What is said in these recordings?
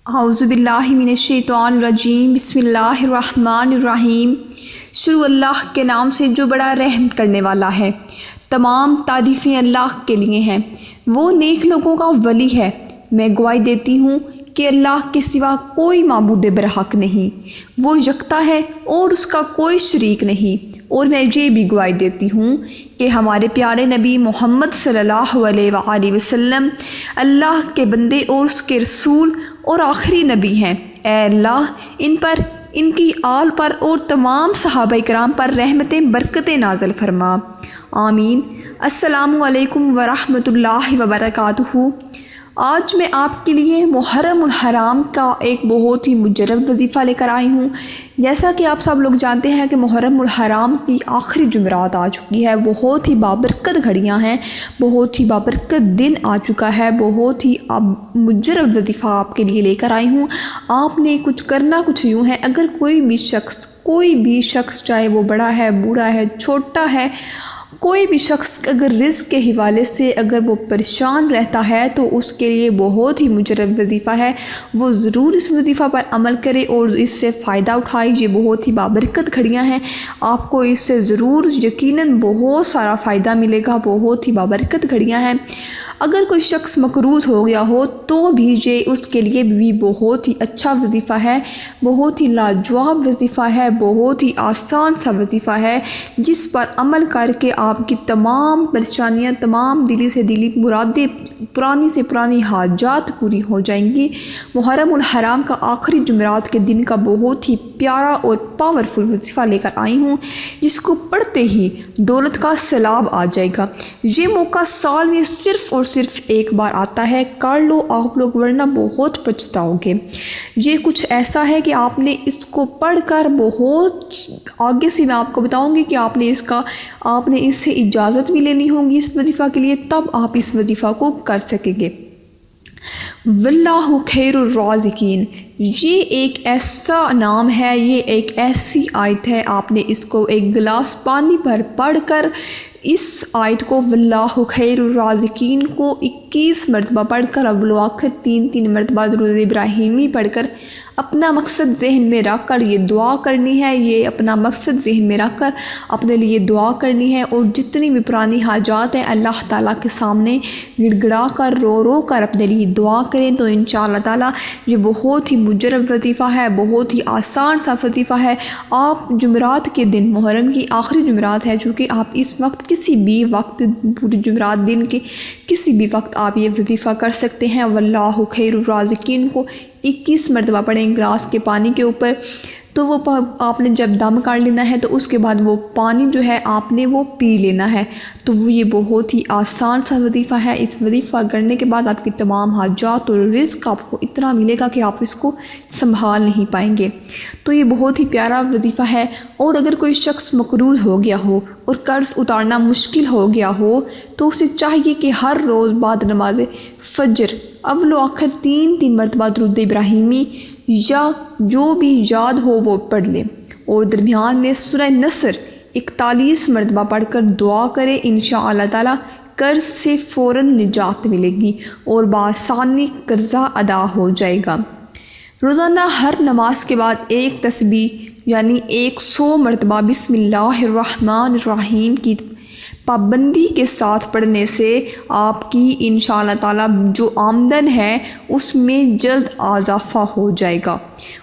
اعوذ باللہ من الشیطان الرجیم، بسم اللہ الرحمن الرحیم۔ شروع اللہ کے نام سے جو بڑا رحم کرنے والا ہے۔ تمام تعریفیں اللہ کے لیے ہیں، وہ نیک لوگوں کا ولی ہے۔ میں گواہی دیتی ہوں کہ اللہ کے سوا کوئی معبود برحق نہیں، وہ یکتا ہے اور اس کا کوئی شریک نہیں۔ اور میں یہ بھی گواہی دیتی ہوں کہ ہمارے پیارے نبی محمد صلی اللہ علیہ وآلہ وسلم اللہ کے بندے اور اس کے رسول اور آخری نبی ہیں۔ اے اللہ ان پر، ان کی آل پر اور تمام صحابہ کرام پر رحمتیں برکتیں نازل فرما، آمین۔ السلام علیکم ورحمۃ اللہ وبرکاتہ۔ آج میں آپ کے لیے محرم الحرام کا ایک بہت ہی مجرب وظیفہ لے کر آئی ہوں۔ جیسا کہ آپ سب لوگ جانتے ہیں کہ محرم الحرام کی آخری جمعرات آ چکی ہے، بہت ہی بابرکت گھڑیاں ہیں، بہت ہی بابرکت دن آ چکا ہے، بہت ہی مجرب وظیفہ آپ کے لیے لے کر آئی ہوں۔ آپ نے کچھ کرنا کچھ یوں ہے، اگر کوئی بھی شخص چاہے وہ بڑا ہے، بوڑھا ہے، چھوٹا ہے، کوئی بھی شخص اگر رزق کے حوالے سے اگر وہ پریشان رہتا ہے تو اس کے لیے بہت ہی مجرب وظیفہ ہے، وہ ضرور اس وظیفہ پر عمل کرے اور اس سے فائدہ اٹھائے۔ یہ بہت ہی بابرکت گھڑیاں ہیں، آپ کو اس سے ضرور یقیناً بہت سارا فائدہ ملے گا، بہت ہی بابرکت گھڑیاں ہیں۔ اگر کوئی شخص مقروض ہو گیا ہو تو بھی یہ اس کے لیے بھی بہت ہی اچھا وظیفہ ہے، بہت ہی لاجواب وظیفہ ہے، بہت ہی آسان سا وظیفہ ہے، جس پر عمل کر کے آپ کی تمام پریشانیاں، تمام دلی سے دلی مرادیں، پرانی سے پرانی حاجات پوری ہو جائیں گی۔ محرم الحرام کا آخری جمعرات کے دن کا بہت ہی پیارا اور پاورفل وظیفہ لے کر آئی ہوں، جس کو پڑھتے ہی دولت کا سیلاب آ جائے گا۔ یہ موقع سال میں صرف اور صرف ایک بار آتا ہے، کر لو آپ لوگ ورنہ بہت پچھتاؤ گے۔ یہ کچھ ایسا ہے کہ آپ نے اس کو پڑھ کر بہت آگے سے میں آپ کو بتاؤں گی کہ آپ نے اس سے اجازت بھی لینی ہوگی اس وظیفہ کے لیے، تب آپ اس وظیفہ کو کر سکیں گے۔ واللہ خیر الرازقین، یہ ایک ایسا نام ہے، یہ ایک ایسی آیت ہے، آپ نے اس کو ایک گلاس پانی پر پڑھ کر اس آیت کو واللہ خیر الرازقین کو 21 مرتبہ پڑھ کر اول و آخر 3 مرتبہ درود ابراہیمی پڑھ کر اپنا مقصد ذہن میں رکھ کر یہ دعا کرنی ہے، یہ اپنا مقصد ذہن میں رکھ کر اپنے لیے دعا کرنی ہے، اور جتنی بھی پرانی حاجات ہیں اللہ تعالیٰ کے سامنے گڑ گڑا کر رو کر اپنے لیے دعا کریں، تو انشاءاللہ تعالیٰ یہ بہت ہی مجرب وظیفہ ہے، بہت ہی آسان سا وظیفہ ہے۔ آپ جمعرات کے دن، محرم کی آخری جمعرات ہے، چونکہ آپ اس وقت کسی بھی وقت پوری جمعرات دن کے کسی بھی وقت آپ یہ وظیفہ کر سکتے ہیں۔ واللہ خیر الرازقین کو 21 مرتبہ پڑھیں گلاس کے پانی کے اوپر، تو وہ آپ نے جب دم کر لینا ہے تو اس کے بعد وہ پانی جو ہے آپ نے وہ پی لینا ہے، تو وہ یہ بہت ہی آسان سا وظیفہ ہے۔ اس وظیفہ کرنے کے بعد آپ کی تمام حاجات اور رزق آپ کو اتنا ملے گا کہ آپ اس کو سنبھال نہیں پائیں گے۔ تو یہ بہت ہی پیارا وظیفہ ہے۔ اور اگر کوئی شخص مقروض ہو گیا ہو اور قرض اتارنا مشکل ہو گیا ہو تو اسے چاہیے کہ ہر روز بعد نماز فجر اول و آخر 3 مرتبہ درود ابراہیمی یا جو بھی یاد ہو وہ پڑھ لے، اور درمیان میں سورہ نصر 41 مرتبہ پڑھ کر دعا کرے، انشاءاللہ تعالیٰ قرض سے فوراً نجات ملے گی اور بآسانی قرضہ ادا ہو جائے گا۔ روزانہ ہر نماز کے بعد ایک تسبیح یعنی 100 مرتبہ بسم اللہ الرحمن الرحیم کی پابندی کے ساتھ پڑھنے سے آپ کی انشاءاللہ تعالیٰ جو آمدن ہے اس میں جلد اضافہ ہو جائے گا،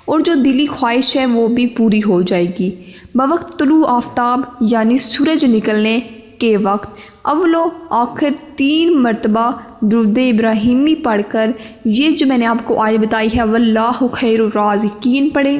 اور جو دلی خواہش ہے وہ بھی پوری ہو جائے گی۔ بوقت طلوع آفتاب یعنی سورج نکلنے کے وقت اول و آخر 3 مرتبہ درود ابراہیمی پڑھ کر یہ جو میں نے آپ کو آیت بتائی ہے واللہ خیر الرازقین پڑھیں۔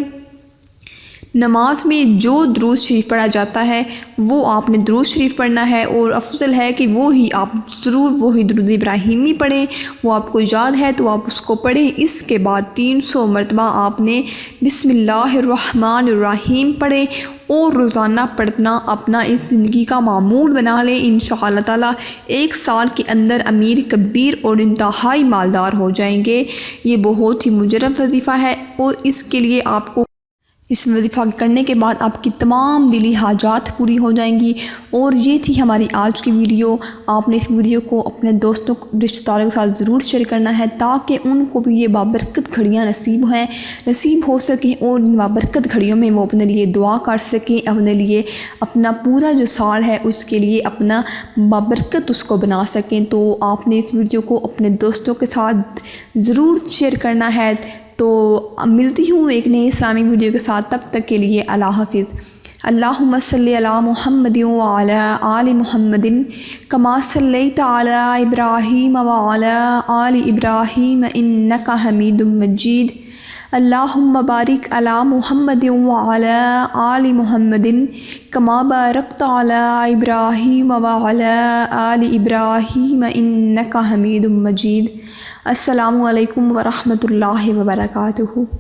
نماز میں جو درود شریف پڑھا جاتا ہے وہ آپ نے درود شریف پڑھنا ہے، اور افضل ہے کہ آپ ضرور وہی درود ابراہیمی پڑھیں، وہ آپ کو یاد ہے تو آپ اس کو پڑھیں۔ اس کے بعد 300 مرتبہ آپ نے بسم اللہ الرحمن الرحیم پڑھیں، اور روزانہ پڑھنا اپنا اس زندگی کا معمول بنا لیں۔ انشاءاللہ تعالیٰ 1 سال کے اندر امیر کبیر اور انتہائی مالدار ہو جائیں گے۔ یہ بہت ہی مجرب وظیفہ ہے، اور اس کے لیے آپ کو اس وظیفہ کرنے کے بعد آپ کی تمام دلی حاجات پوری ہو جائیں گی۔ اور یہ تھی ہماری آج کی ویڈیو۔ آپ نے اس ویڈیو کو اپنے دوستوں رشتہ داروں کے ساتھ ضرور شیئر کرنا ہے تاکہ ان کو بھی یہ بابرکت گھڑیاں نصیب ہو سکیں اور ان بابرکت گھڑیوں میں وہ اپنے لیے دعا کر سکیں، اپنے لیے اپنا پورا جو سال ہے اس کے لیے اپنا بابرکت اس کو بنا سکیں۔ تو آپ نے اس ویڈیو کو اپنے دوستوں کے ساتھ ضرور شیئر کرنا ہے۔ تو ملتی ہوں ایک نئی اسلامک ویڈیو کے ساتھ، تب تک کے لیے اللہ حافظ۔ اللہم صلی علی محمد وعلی آل محمد کما صلیت علی ابراہیم وعلی آل ابراہیم انک حمید مجید۔ اللہم بارک علی محمد وعلی آل محمد کما بارکت علی ابراہیم وعلی آل ابراہیم انک حمید مجید۔ السلام علیکم ورحمۃ اللہ وبرکاتہ۔